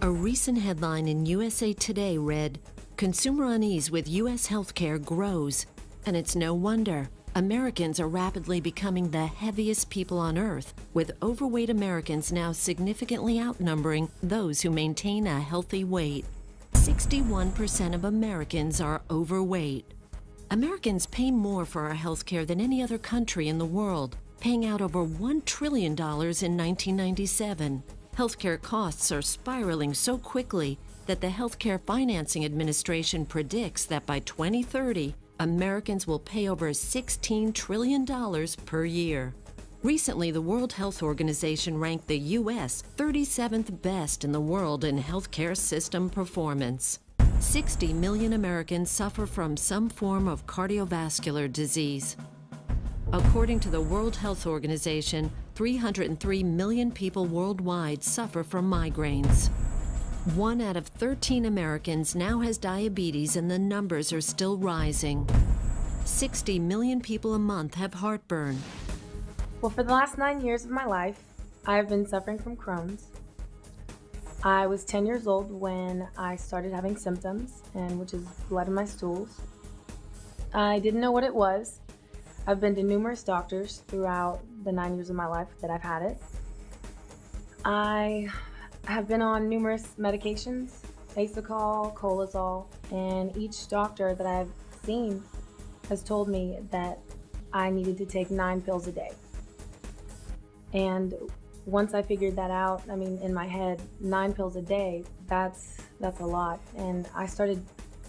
A recent headline in USA Today read, "Consumer unease with U.S. healthcare grows." And it's no wonder. Americans are rapidly becoming the heaviest people on earth, with overweight Americans now significantly outnumbering those who maintain a healthy weight. 61% of Americans are overweight. Americans pay more for our healthcare than any other country in the world, paying out over $1 trillion in 1997. Healthcare costs are spiraling so quickly that the Healthcare Financing Administration predicts that by 2030, Americans will pay over $16 trillion per year. Recently, the World Health Organization ranked the U.S. 37th best in the world in healthcare system performance. 60 million Americans suffer from some form of cardiovascular disease. According to the World Health Organization, 303 million people worldwide suffer from migraines. 1 out of 13 Americans now has diabetes, and the numbers are still rising. 60 million people a month have heartburn. Well, for the last 9 years of my life, I've been suffering from Crohn's. I was 10 years old when I started having symptoms, which is blood in my stools. I didn't know what it was. I've been to numerous doctors throughout the 9 years of my life that I've had it. I have been on numerous medications, Asacol, Colazol, and each doctor that I've seen has told me that I needed to take 9 pills a day. And once I figured that out, in my head, 9 pills a day, that's a lot. And I started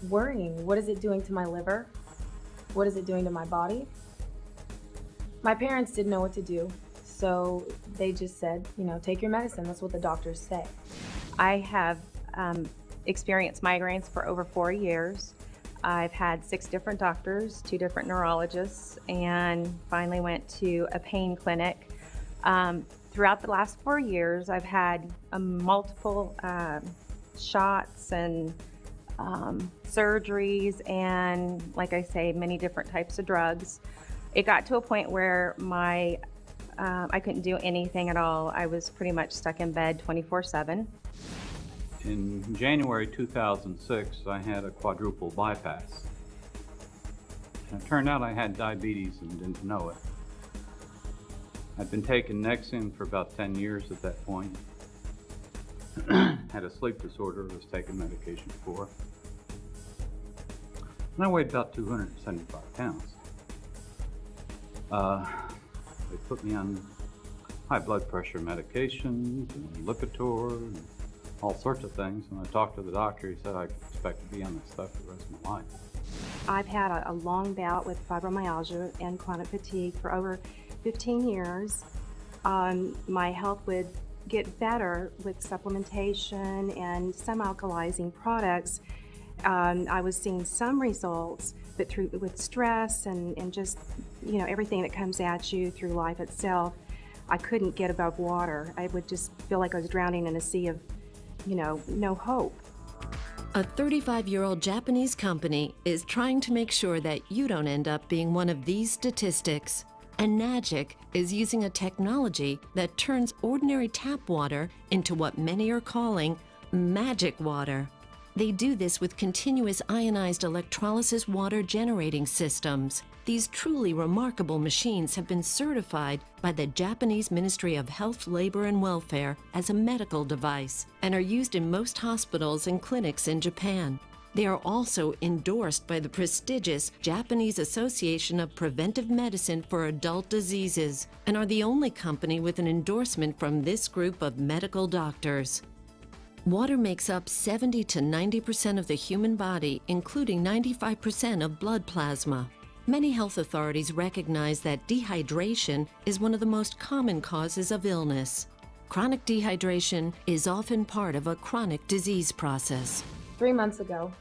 worrying, what is it doing to my liver? What is it doing to my body? My parents didn't know what to do, so they just said, take your medicine. That's what the doctors say. I have experienced migraines for over 4 years. I've had 6 different doctors, 2 different neurologists, and finally went to a pain clinic. Throughout the last 4 years, I've had multiple shots and surgeries and, like I say, many different types of drugs. It got to a point where I couldn't do anything at all. I was pretty much stuck in bed 24/7. In January 2006, I had a quadruple bypass. And it turned out I had diabetes and didn't know it. I'd been taking Nexium for about 10 years at that point. Had a sleep disorder I was taking medication for. And I weighed about 275 pounds. They put me on high blood pressure medications and Lipitor and all sorts of things. And I talked to the doctor. He said I could expect to be on this stuff the rest of my life. I've had a long bout with fibromyalgia and chronic fatigue for over 15 years. My health would get better with supplementation and some alkalizing products. I was seeing some results, but with stress and just everything that comes at you through life itself, I couldn't get above water. I would just feel like I was drowning in a sea of no hope. A 35-year-old Japanese company is trying to make sure that you don't end up being one of these statistics. And Nagic is using a technology that turns ordinary tap water into what many are calling magic water. They do this with continuous ionized electrolysis water generating systems. These truly remarkable machines have been certified by the Japanese Ministry of Health, Labor and Welfare as a medical device and are used in most hospitals and clinics in Japan. They are also endorsed by the prestigious Japanese Association of Preventive Medicine for Adult Diseases and are the only company with an endorsement from this group of medical doctors. Water makes up 70 to 90% of the human body, including 95% of blood plasma. Many health authorities recognize that dehydration is one of the most common causes of illness. Chronic dehydration is often part of a chronic disease process. 3 months ago,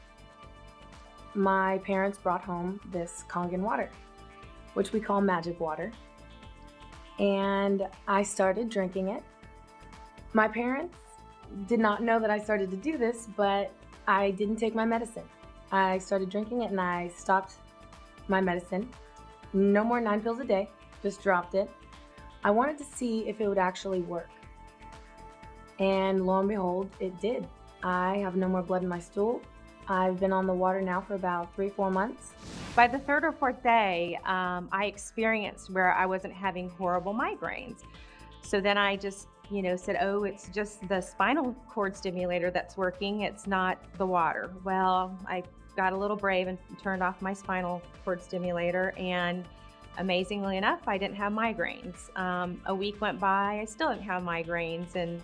my parents brought home this Kangen water, which we call magic water, and I started drinking it. My parents did not know that I started to do this, but I didn't take my medicine. I started drinking it and I stopped my medicine. No more 9 pills a day, just dropped it. I wanted to see if it would actually work. And lo and behold, it did. I have no more blood in my stool. I've been on the water now for about 3-4 months. By the third or fourth day, I experienced where I wasn't having horrible migraines. So then I just, said, oh, it's just the spinal cord stimulator that's working. It's not the water. Well, I got a little brave and turned off my spinal cord stimulator, and amazingly enough, I didn't have migraines. A week went by, I still didn't have migraines, and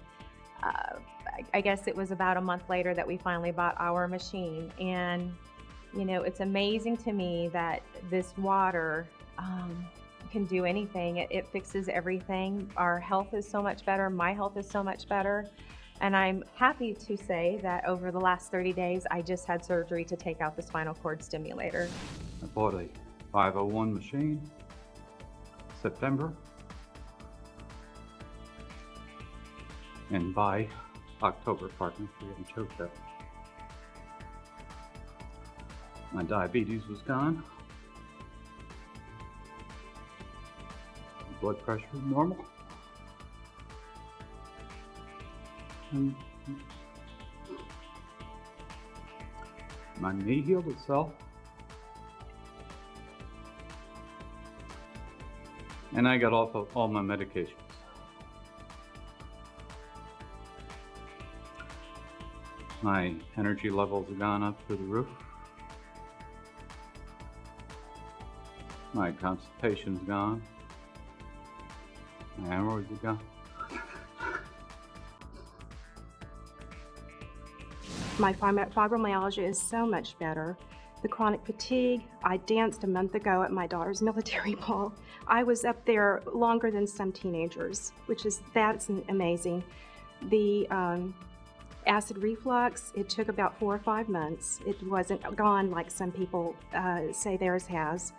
I guess it was about a month later that we finally bought our machine. And it's amazing to me that this water can do anything. It fixes everything. Our health is so much better. My health is so much better. And I'm happy to say that over the last 30 days, I just had surgery to take out the spinal cord stimulator. I bought a 501 machine, September, and by October, pardon me for getting choked up, my diabetes was gone. Blood pressure normal. And my knee healed itself. And I got off of all my medications. My energy levels have gone up through the roof. My constipation's gone. My hemorrhoids are gone. My fibromyalgia is so much better. The chronic fatigue, I danced a month ago at my daughter's military ball. I was up there longer than some teenagers, that's amazing. The acid reflux, it took about 4 or 5 months. It wasn't gone like some people say theirs has.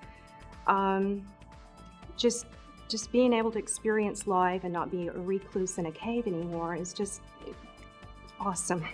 Just being able to experience life and not be a recluse in a cave anymore is just awesome.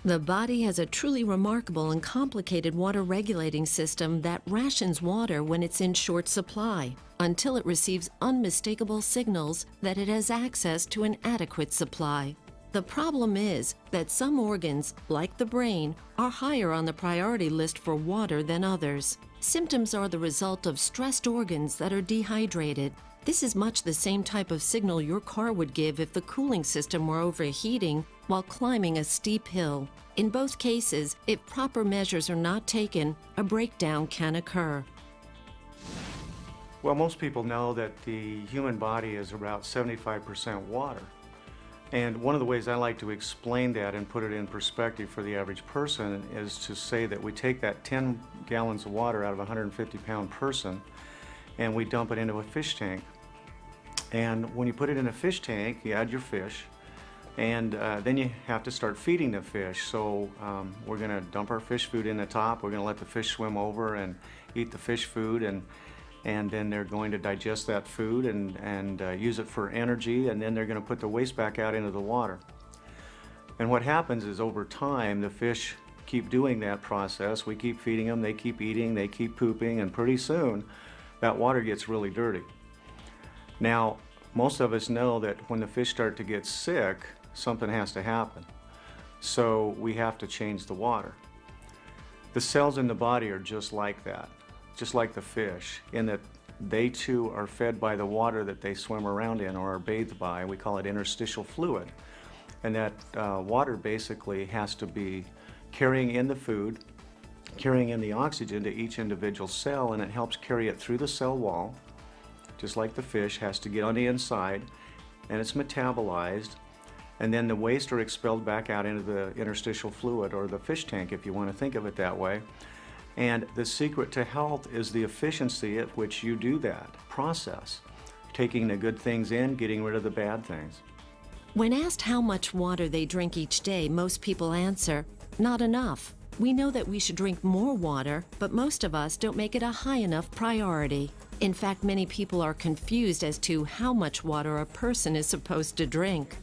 The body has a truly remarkable and complicated water regulating system that rations water when it's in short supply until it receives unmistakable signals that it has access to an adequate supply. The problem is that some organs, like the brain, are higher on the priority list for water than others. Symptoms are the result of stressed organs that are dehydrated. This is much the same type of signal your car would give if the cooling system were overheating while climbing a steep hill. In both cases, if proper measures are not taken, a breakdown can occur. Well, most people know that the human body is about 75% water. And one of the ways I like to explain that and put it in perspective for the average person is to say that we take that 10 gallons of water out of a 150-pound person and we dump it into a fish tank. And when you put it in a fish tank, you add your fish, and then you have to start feeding the fish. So we're going to dump our fish food in the top. We're going to let the fish swim over and eat the fish food, and then they're going to digest that food and use it for energy, and then they're going to put the waste back out into the water. And what happens is over time, the fish keep doing that process. We keep feeding them, they keep eating, they keep pooping, and pretty soon that water gets really dirty. Now, most of us know that when the fish start to get sick, something has to happen. So we have to change the water. The cells in the body are just like that, just like the fish, in that they too are fed by the water that they swim around in or are bathed by. We call it interstitial fluid. And that water basically has to be carrying in the food, carrying in the oxygen to each individual cell, and it helps carry it through the cell wall. Just like the fish has to get on the inside, and it's metabolized, and then the waste are expelled back out into the interstitial fluid, or the fish tank if you want to think of it that way. And the secret to health is the efficiency at which you do that process, taking the good things in, getting rid of the bad things. When asked how much water they drink each day, most people answer, not enough. We know that we should drink more water, but most of us don't make it a high enough priority. In fact, many people are confused as to how much water a person is supposed to drink.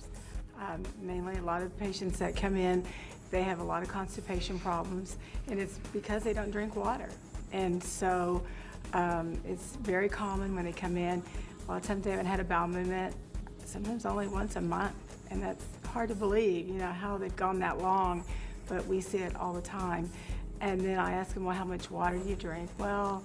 Mainly a lot of patients that come in, they have a lot of constipation problems, and it's because they don't drink water. And so it's very common when they come in. A lot of times they haven't had a bowel movement, sometimes only once a month, And that's hard to believe, you know, how they've gone that long, but we see it all the time. And then I ask them, well, how much water do you drink? Well,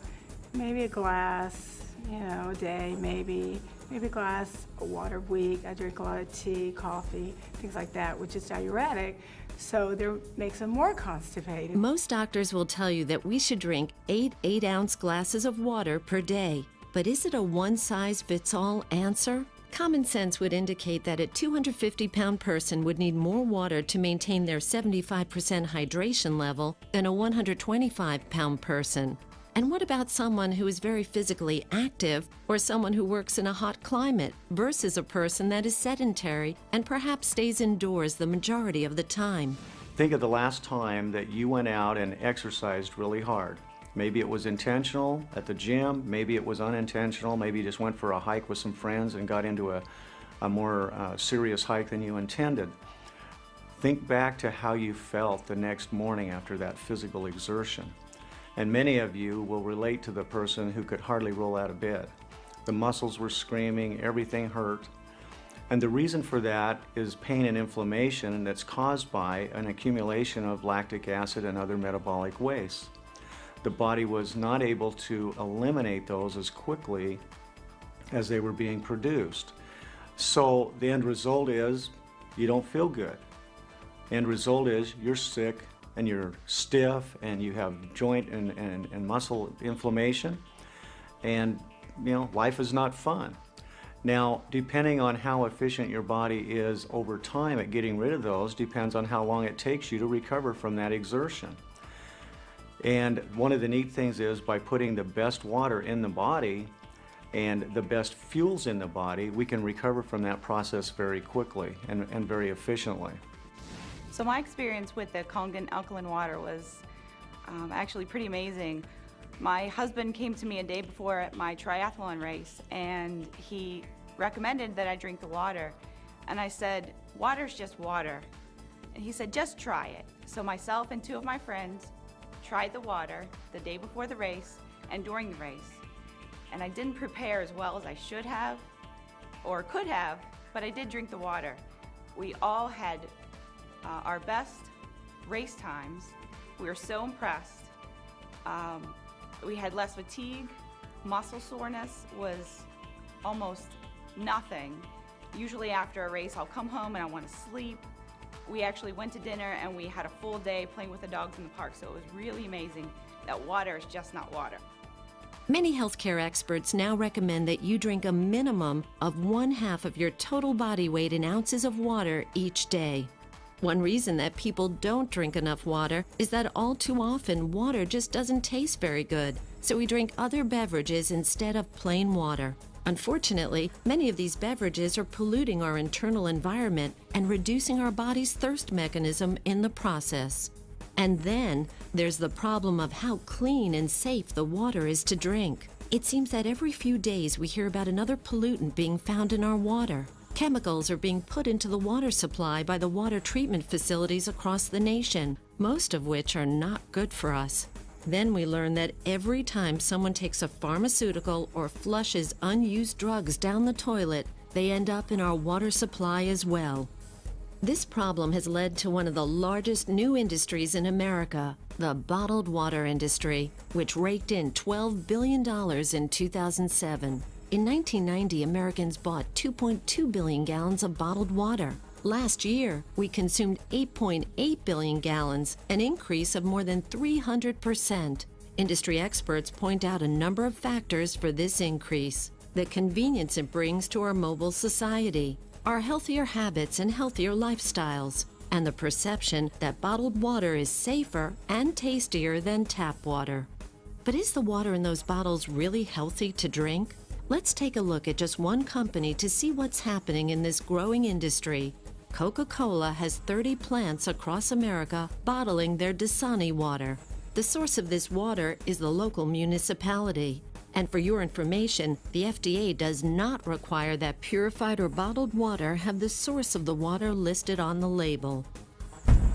maybe a glass, you know, a day, maybe a glass of water a week. I drink a lot of tea, coffee, things like that, which is diuretic. So that makes them more constipated. Most doctors will tell you that we should drink 8 8-ounce glasses of water per day. But is it a one-size-fits-all answer? Common sense would indicate that a 250-pound person would need more water to maintain their 75% hydration level than a 125-pound person. And what about someone who is very physically active or someone who works in a hot climate versus a person that is sedentary and perhaps stays indoors the majority of the time? Think of the last time that you went out and exercised really hard. Maybe it was intentional at the gym, maybe it was unintentional, maybe you just went for a hike with some friends and got into a more serious hike than you intended. Think back to how you felt the next morning after that physical exertion. And many of you will relate to the person who could hardly roll out of bed. The muscles were screaming, everything hurt. And the reason for that is pain and inflammation that's caused by an accumulation of lactic acid and other metabolic wastes. The body was not able to eliminate those as quickly as they were being produced. So the end result is you don't feel good. End result is you're sick and you're stiff and you have joint and muscle inflammation, and you know, life is not fun. Now, depending on how efficient your body is over time at getting rid of those depends on how long it takes you to recover from that exertion. And one of the neat things is by putting the best water in the body and the best fuels in the body, we can recover from that process very quickly and very efficiently. So my experience with the Kangen alkaline water was actually pretty amazing. My husband came to me a day before my triathlon race and he recommended that I drink the water. And I said, water's just water. And he said, just try it. So myself and 2 of my friends tried the water the day before the race and during the race. And I didn't prepare as well as I should have or could have, but I did drink the water. We all had our best race times. We were so impressed. We had less fatigue. Muscle soreness was almost nothing. Usually after a race, I'll come home and I want to sleep. We actually went to dinner and we had a full day playing with the dogs in the park, so it was really amazing that water is just not water. Many healthcare experts now recommend that you drink a minimum of 1/2 of your total body weight in ounces of water each day. One reason that people don't drink enough water is that all too often water just doesn't taste very good, so we drink other beverages instead of plain water. Unfortunately, many of these beverages are polluting our internal environment and reducing our body's thirst mechanism in the process. And then there's the problem of how clean and safe the water is to drink. It seems that every few days we hear about another pollutant being found in our water. Chemicals are being put into the water supply by the water treatment facilities across the nation, most of which are not good for us. Then we learn that every time someone takes a pharmaceutical or flushes unused drugs down the toilet, they end up in our water supply as well. This problem has led to one of the largest new industries in America, the bottled water industry, which raked in $12 billion in 2007. In 1990, Americans bought 2.2 billion gallons of bottled water. Last year, we consumed 8.8 billion gallons, an increase of more than 300%. Industry experts point out a number of factors for this increase: the convenience it brings to our mobile society, our healthier habits and healthier lifestyles, and the perception that bottled water is safer and tastier than tap water. But is the water in those bottles really healthy to drink? Let's take a look at just one company to see what's happening in this growing industry. Coca-Cola has 30 plants across America bottling their Dasani water. The source of this water is the local municipality. And for your information, the FDA does not require that purified or bottled water have the source of the water listed on the label.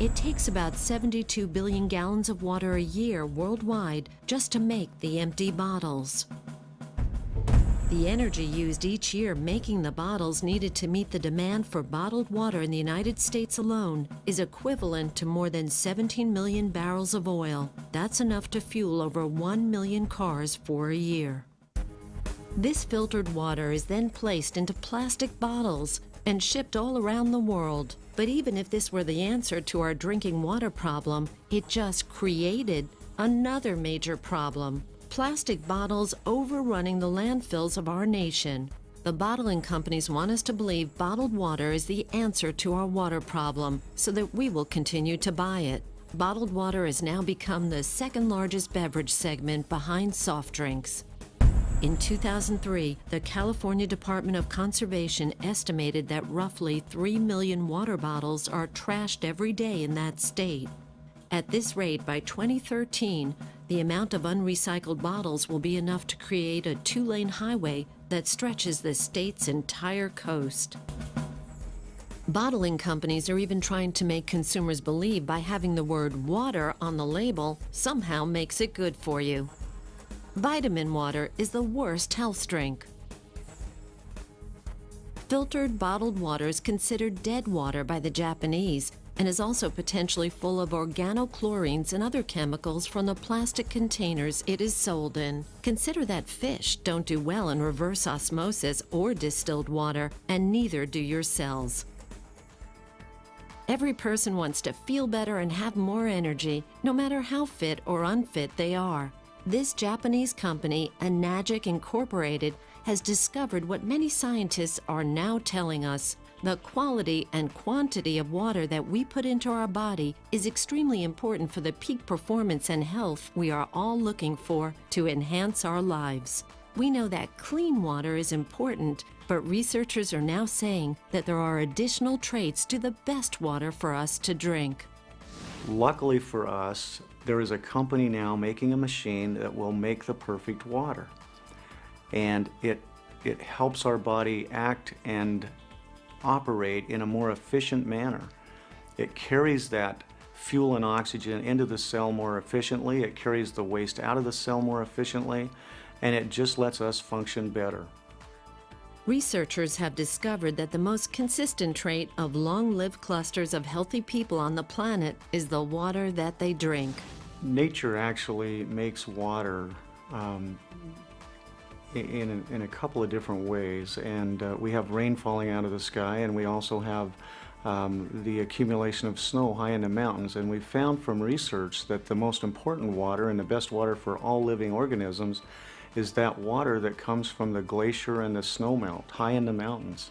It takes about 72 billion gallons of water a year worldwide just to make the empty bottles. The energy used each year making the bottles needed to meet the demand for bottled water in the United States alone is equivalent to more than 17 million barrels of oil. That's enough to fuel over 1 million cars for a year. This filtered water is then placed into plastic bottles and shipped all around the world. But even if this were the answer to our drinking water problem, it just created another major problem: plastic bottles overrunning the landfills of our nation. The bottling companies want us to believe bottled water is the answer to our water problem so that we will continue to buy it. Bottled water has now become the second largest beverage segment behind soft drinks. In 2003, the California Department of Conservation estimated that roughly 3 million water bottles are trashed every day in that state. At this rate, by 2013, the amount of unrecycled bottles will be enough to create a 2-lane highway that stretches the state's entire coast. Bottling companies are even trying to make consumers believe by having the word water on the label somehow makes it good for you. Vitamin water is the worst health drink. Filtered bottled water is considered dead water by the Japanese and is also potentially full of organochlorines and other chemicals from the plastic containers it is sold in. Consider that fish don't do well in reverse osmosis or distilled water, and neither do your cells. Every person wants to feel better and have more energy, no matter how fit or unfit they are. This Japanese company, Enagic Incorporated, has discovered what many scientists are now telling us. The quality and quantity of water that we put into our body is extremely important for the peak performance and health we are all looking for to enhance our lives. We know that clean water is important, but researchers are now saying that there are additional traits to the best water for us to drink. Luckily for us, there is a company now making a machine that will make the perfect water. And it helps our body act and operate in a more efficient manner. It carries that fuel and oxygen into the cell more efficiently, it carries the waste out of the cell more efficiently, and it just lets us function better. Researchers have discovered that the most consistent trait of long-lived clusters of healthy people on the planet is the water that they drink. Nature actually makes water in a couple of different ways, and we have rain falling out of the sky, and we also have the accumulation of snow high in the mountains. And we found from research that the most important water and the best water for all living organisms is that water that comes from the glacier and the snowmelt high in the mountains.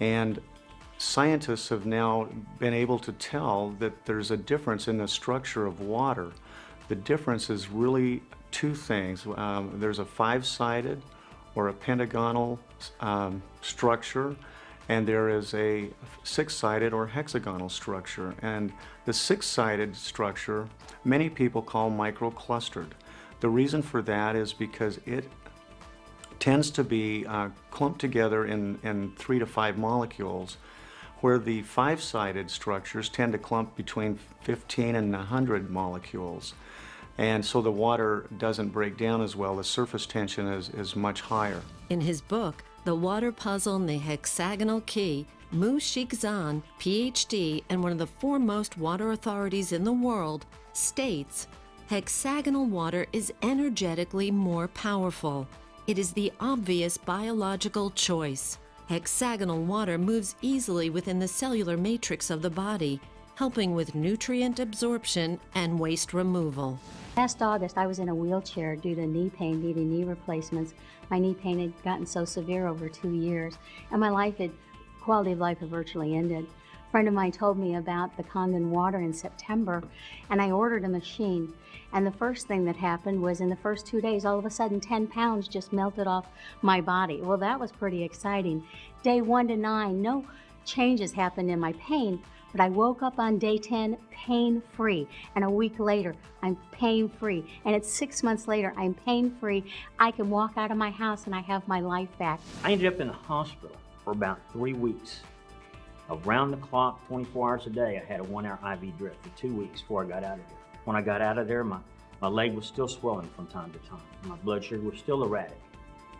And scientists have now been able to tell that there's a difference in the structure of water. The difference is really two things. There's a 5-sided or a pentagonal structure, and there is a 6-sided or hexagonal structure. And the 6-sided structure, many people call microclustered. The reason for that is because it tends to be clumped together in 3 to 5 molecules, where the 5-sided structures tend to clump between 15 and 100 molecules. And so the water doesn't break down as well. The surface tension is much higher. In his book, The Water Puzzle and the Hexagonal Key, Mu Shikzan, PhD and one of the foremost water authorities in the world, states, hexagonal water is energetically more powerful. It is the obvious biological choice. Hexagonal water moves easily within the cellular matrix of the body, helping with nutrient absorption and waste removal. Last August, I was in a wheelchair due to knee pain, needing knee replacements. My knee pain had gotten so severe over 2 years, and my quality of life had virtually ended. A friend of mine told me about the Kangen water in September, and I ordered a machine. And the first thing that happened was in the first 2 days, all of a sudden 10 pounds just melted off my body. Well, that was pretty exciting. Day 1 to 9, no changes happened in my pain, but I woke up on day 10 pain-free, and a week later, I'm pain-free, and it's 6 months later, I'm pain-free. I can walk out of my house and I have my life back. I ended up in the hospital for about 3 weeks. Around the clock, 24 hours a day, I had a 1-hour IV drip for 2 weeks before I got out of there. When I got out of there, my leg was still swelling from time to time. My blood sugar was still erratic.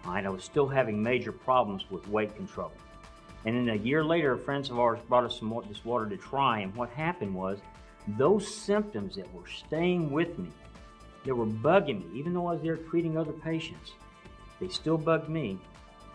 All right, I was still having major problems with weight control. And then a year later, friends of ours brought us this water to try, and what happened was those symptoms that were staying with me, that were bugging me, even though I was there treating other patients, they still bugged me,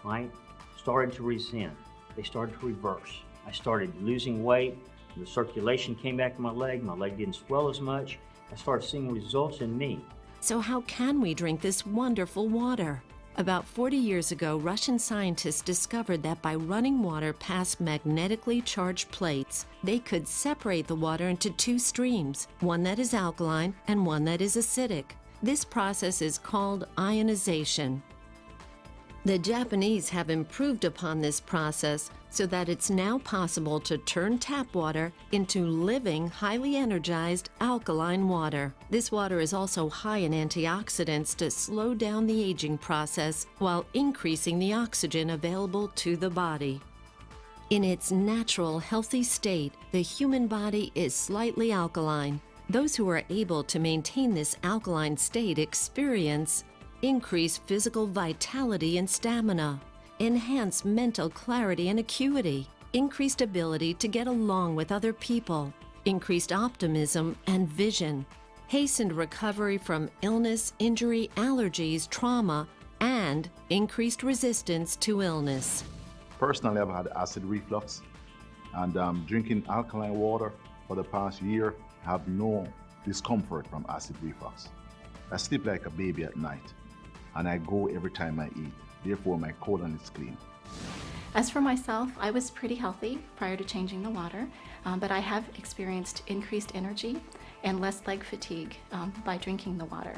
right? Started to resent. They started to reverse. I started losing weight. The circulation came back to my leg. My leg didn't swell as much. I started seeing results in me. So how can we drink this wonderful water? About 40 years ago, Russian scientists discovered that by running water past magnetically charged plates, they could separate the water into two streams, one that is alkaline and one that is acidic. This process is called ionization. The Japanese have improved upon this process so that it's now possible to turn tap water into living, highly energized alkaline water. This water is also high in antioxidants to slow down the aging process while increasing the oxygen available to the body. In its natural, healthy state, the human body is slightly alkaline. Those who are able to maintain this alkaline state experience increased physical vitality and stamina, enhanced mental clarity and acuity, increased ability to get along with other people, increased optimism and vision, hastened recovery from illness, injury, allergies, trauma, and increased resistance to illness. Personally, I've had acid reflux, and drinking alkaline water for the past year, I have no discomfort from acid reflux. I sleep like a baby at night, and I go every time I eat. Therefore, my colon is clean. As for myself, I was pretty healthy prior to changing the water, but I have experienced increased energy and less leg fatigue by drinking the water.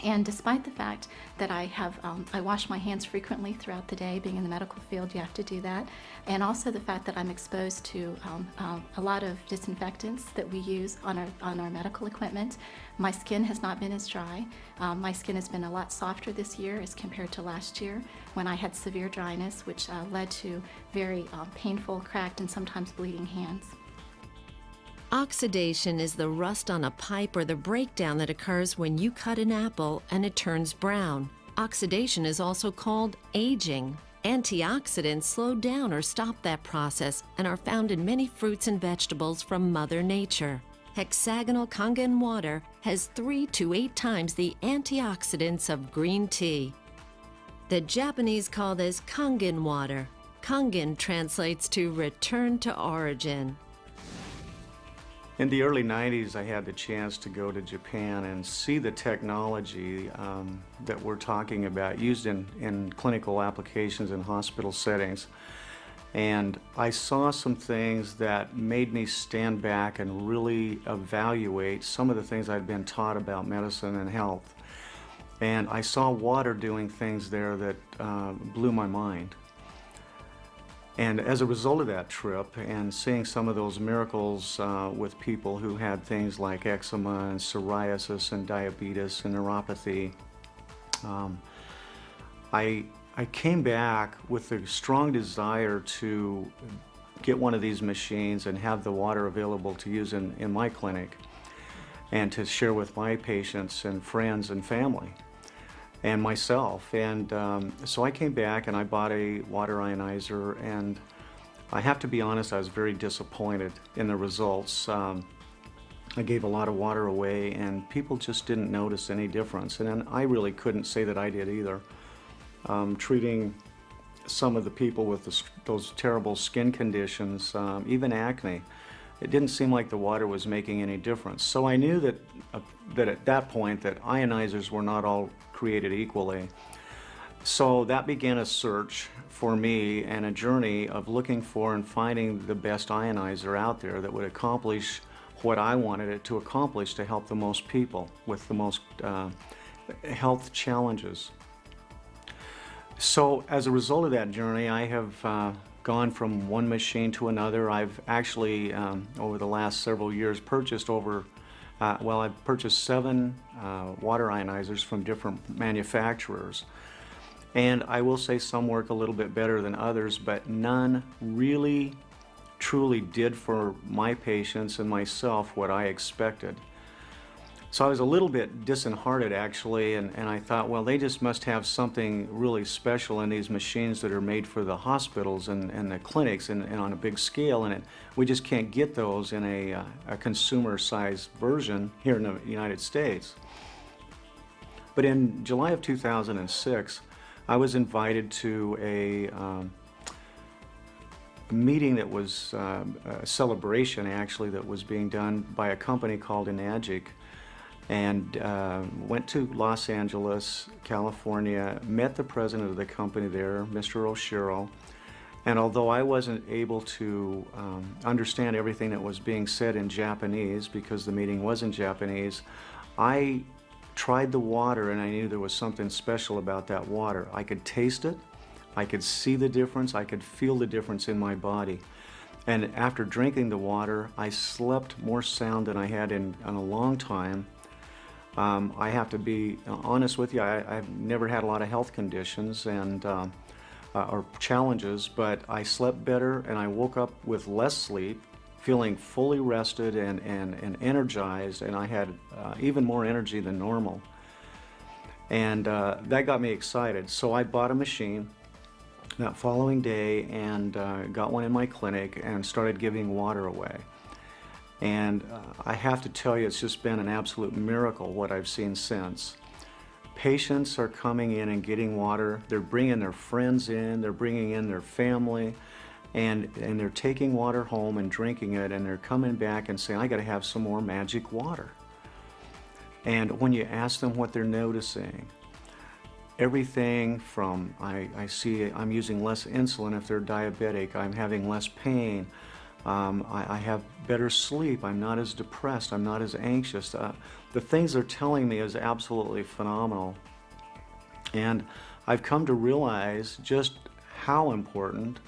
And despite the fact that I wash my hands frequently throughout the day, being in the medical field, you have to do that, and also the fact that I'm exposed to a lot of disinfectants that we use on our medical equipment, my skin has not been as dry. My skin has been a lot softer this year as compared to last year when I had severe dryness, which led to very painful, cracked, and sometimes bleeding hands. Oxidation is the rust on a pipe or the breakdown that occurs when you cut an apple and it turns brown. Oxidation is also called aging. Antioxidants slow down or stop that process and are found in many fruits and vegetables from Mother Nature. Hexagonal Kangen water has 3 to 8 times the antioxidants of green tea. The Japanese call this Kangen water. Kangen translates to return to origin. In the early 90s, I had the chance to go to Japan and see the technology that we're talking about used in clinical applications in hospital settings. And I saw some things that made me stand back and really evaluate some of the things I'd been taught about medicine and health. And I saw water doing things there that blew my mind. And as a result of that trip and seeing some of those miracles with people who had things like eczema and psoriasis and diabetes and neuropathy, I came back with a strong desire to get one of these machines and have the water available to use in my clinic and to share with my patients and friends and family and myself. And so I came back and I bought a water ionizer, and I have to be honest, I was very disappointed in the results. I gave a lot of water away and people just didn't notice any difference, and then I really couldn't say that I did either. Treating some of the people with those terrible skin conditions, even acne, it didn't seem like the water was making any difference. So I knew that at that point that ionizers were not all created equally. So that began a search for me and a journey of looking for and finding the best ionizer out there that would accomplish what I wanted it to accomplish to help the most people with the most health challenges. So as a result of that journey, I have gone from one machine to another. I've actually, over the last several years, purchased I've purchased 7 water ionizers from different manufacturers. And I will say some work a little bit better than others, but none really, truly did for my patients and myself what I expected. So I was a little bit disheartened actually, and I thought, well, they just must have something really special in these machines that are made for the hospitals and the clinics and on a big scale, and we just can't get those in a consumer-sized version here in the United States. But in July of 2006, I was invited to a meeting that was a celebration actually that was being done by a company called Enagic, and went to Los Angeles, California, met the president of the company there, Mr. Oshiro, and although I wasn't able to understand everything that was being said in Japanese because the meeting was in Japanese, I tried the water and I knew there was something special about that water. I could taste it, I could see the difference, I could feel the difference in my body. And after drinking the water, I slept more sound than I had in a long time. I have to be honest with you, I've never had a lot of health conditions and or challenges, but I slept better and I woke up with less sleep, feeling fully rested and energized, and I had even more energy than normal. And that got me excited. So I bought a machine that following day and got one in my clinic and started giving water away. And I have to tell you, it's just been an absolute miracle what I've seen since. Patients are coming in and getting water. They're bringing their friends in, they're bringing in their family, and they're taking water home and drinking it, and they're coming back and saying, I gotta have some more magic water. And when you ask them what they're noticing, everything from, I see I'm using less insulin if they're diabetic, I'm having less pain, I have better sleep, I'm not as depressed, I'm not as anxious. The things they're telling me is absolutely phenomenal. And I've come to realize just how important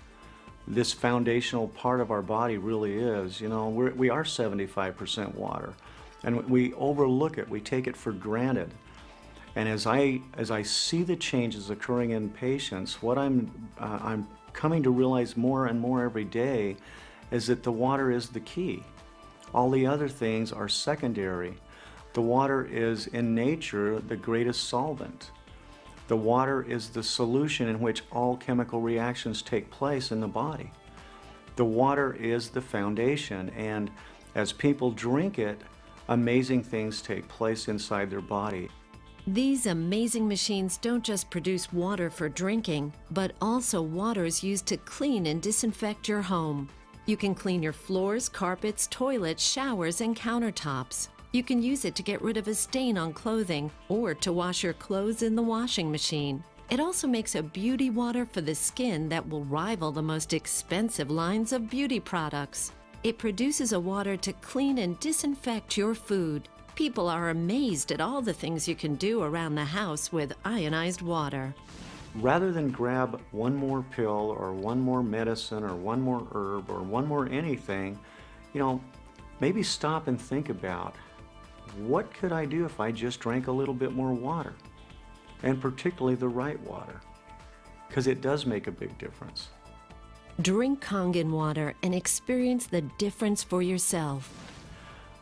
this foundational part of our body really is. You know, we are 75% water, and we overlook it, we take it for granted. And as I see the changes occurring in patients, what I'm coming to realize more and more every day is that the water is the key. All the other things are secondary. The water is in nature the greatest solvent. The water is the solution in which all chemical reactions take place in the body. The water is the foundation, and as people drink it, amazing things take place inside their body. These amazing machines don't just produce water for drinking, but also water is used to clean and disinfect your home. You can clean your floors, carpets, toilets, showers, and countertops. You can use it to get rid of a stain on clothing or to wash your clothes in the washing machine. It also makes a beauty water for the skin that will rival the most expensive lines of beauty products. It produces a water to clean and disinfect your food. People are amazed at all the things you can do around the house with ionized water. Rather than grab one more pill or one more medicine or one more herb or one more anything, you know, maybe stop and think about, what could I do if I just drank a little bit more water? And particularly the right water, because it does make a big difference. Drink Kangen water and experience the difference for yourself.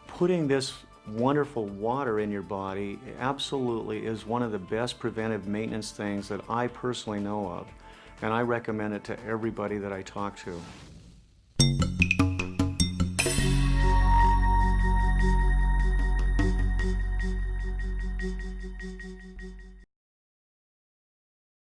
Putting this wonderful water in your body absolutely is one of the best preventive maintenance things that I personally know of, and I recommend it to everybody that I talk to.